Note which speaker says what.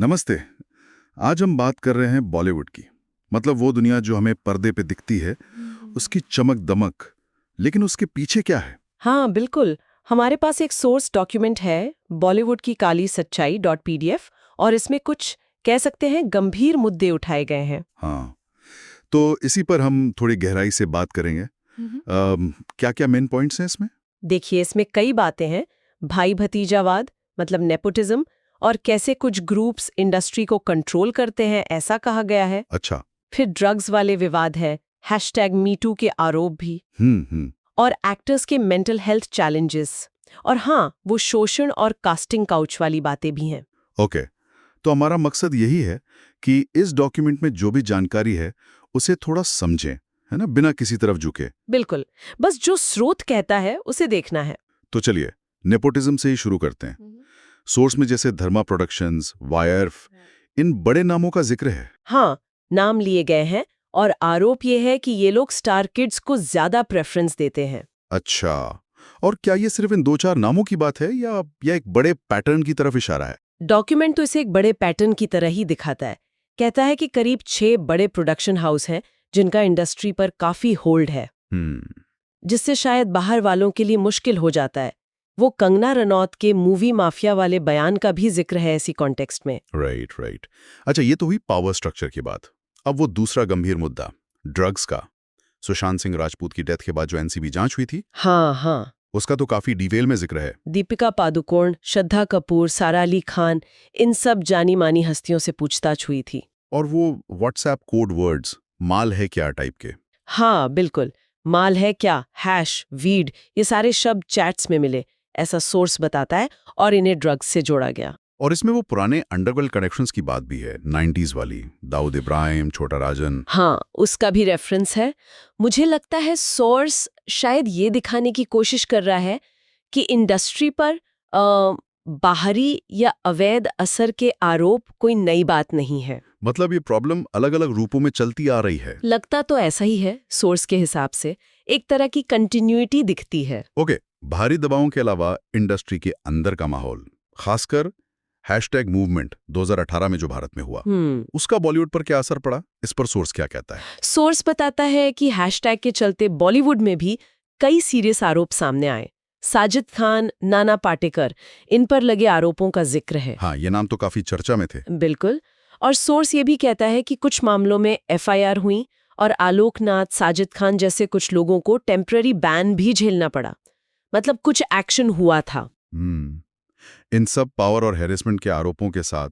Speaker 1: नमस्ते। आज हम बात कर रहे हैं बॉलीवुड की। मतलब वो दुनिया जो हमें पर्दे पे दिखती है, उसकी चमक दमक, लेकिन उसके पीछे क्या है?
Speaker 2: हाँ बिल्कुल। हमारे पास एक सोर्स डॉक्यूमेंट है, बॉलीवुड की काली सच्चाई .pdf, और इसमें कुछ कह सकते हैं गंभीर मुद्दे उठाए गए हैं।
Speaker 1: हाँ, तो इसी पर हम थोड़ी गहराई से बात करेंगे। क्या-क्या मेन पॉइंट्स हैं इसमें?
Speaker 2: देखिए, इसमें कई बातें हैं। भाई भतीजावाद, मतलब नेपोटिज्म, और कैसे कुछ ग्रुप्स इंडस्ट्री को कंट्रोल करते हैं, ऐसा कहा गया है।
Speaker 1: अच्छा।
Speaker 2: फिर ड्रग्स वाले विवाद है, #MeToo के आरोप भी,
Speaker 1: हम्म।
Speaker 2: और एक्टर्स के मेंटल हेल्थ चैलेंजेस, और हाँ, वो शोषण और कास्टिंग काउच वाली बातें भी हैं।
Speaker 1: ओके, तो हमारा मकसद यही है कि इस डॉक्यूमेंट में जो भी जानकारी है, उसे थोड़ा समझें, है ना, बिना किसी तरफ झुके।
Speaker 2: बिल्कुल, बस जो स्रोत कहता है उसे देखना है।
Speaker 1: तो चलिए, नेपोटिज्म से ही शुरू करते हैं। सोर्स में जैसे धर्मा प्रोडक्शंस, वायर्फ, इन बड़े नामों का जिक्र है।
Speaker 2: हाँ, नाम लिए गए हैं, और आरोप ये है कि ये लोग स्टार किड्स को ज्यादा प्रेफरेंस देते हैं।
Speaker 1: अच्छा, और क्या ये सिर्फ इन दो चार नामों की बात है या एक बड़े पैटर्न की तरफ इशारा है?
Speaker 2: डॉक्यूमेंट तो इसे एक बड़े पैटर्न की तरह ही दिखाता है। कहता है कि करीब 6 बड़े प्रोडक्शन हाउस हैं जिनका इंडस्ट्री पर काफी होल्ड है,
Speaker 1: हम्म।
Speaker 2: जिससे शायद बाहर वालों के लिए मुश्किल हो जाता है। वो कंगना रनौत के मूवी माफिया वाले बयान का भी जिक्र है इसी कॉन्टेक्स्ट में।
Speaker 1: Right right. अच्छा, ये तो हुई पावर स्ट्रक्चर की बात। अब वो दूसरा गंभीर मुद्दा, ड्रग्स का। सुशांत सिंह राजपूत की डेथ के बाद जो एनसीबी जांच हुई थी,
Speaker 2: हाँ हाँ,
Speaker 1: उसका तो काफी डिटेल में जिक्र है।
Speaker 2: दीपिका पादुकोण, श्रद्धा कपूर, सारा अली खान, इन सब जानी मानी हस्तियों से पूछताछ हुई थी।
Speaker 1: और वो व्हाट्सएप कोड वर्ड्स, माल है क्या टाइप के।
Speaker 2: हाँ बिल्कुल, माल है क्या, हैश, वीड, ये सारे शब्द चैट्स में मिले, ऐसा सोर्स बताता है, और इन्हें ड्रग्स से जोड़ा गया।
Speaker 1: और इसमें वो पुराने अंडरवर्ल्ड कनेक्शंस की बात भी है, 90s वाली, दाऊद इब्राहिम, छोटा राजन।
Speaker 2: हाँ, उसका भी रेफरेंस है। मुझे लगता है सोर्स शायद ये दिखाने की कोशिश कर रहा है कि इंडस्ट्री पर बाहरी या अवैध असर के आरोप कोई नई बात नहीं है।
Speaker 1: मतलब ये प्रॉब्लम अलग अलग रूपों में चलती आ रही है।
Speaker 2: लगता तो ऐसा ही है, सोर्स के हिसाब से एक तरह की कंटिन्यूटी दिखती है।
Speaker 1: ओके, भारी दबावों के अलावा इंडस्ट्री के अंदर का माहौल, खासकर #मूवमेंट 2018 में जो भारत में हुआ, उसका बॉलीवुड पर क्या असर पड़ा, इस पर सोर्स क्या कहता है?
Speaker 2: सोर्स बताता है कि हैशटैग के चलते बॉलीवुड में भी कई सीरियस आरोप सामने आए। साजिद खान, नाना पाटेकर, इन पर लगे आरोपों का जिक्र है।
Speaker 1: हाँ, ये नाम तो काफी चर्चा में थे।
Speaker 2: बिल्कुल। और सोर्स ये भी कहता है कि कुछ मामलों में एफआईआर हुई, और आलोकनाथ, साजिद खान जैसे कुछ लोगों को टेम्पररी बैन भी झेलना पड़ा। मतलब कुछ एक्शन हुआ था।
Speaker 1: इन सब पावर और हैरेसमेंट के आरोपों के साथ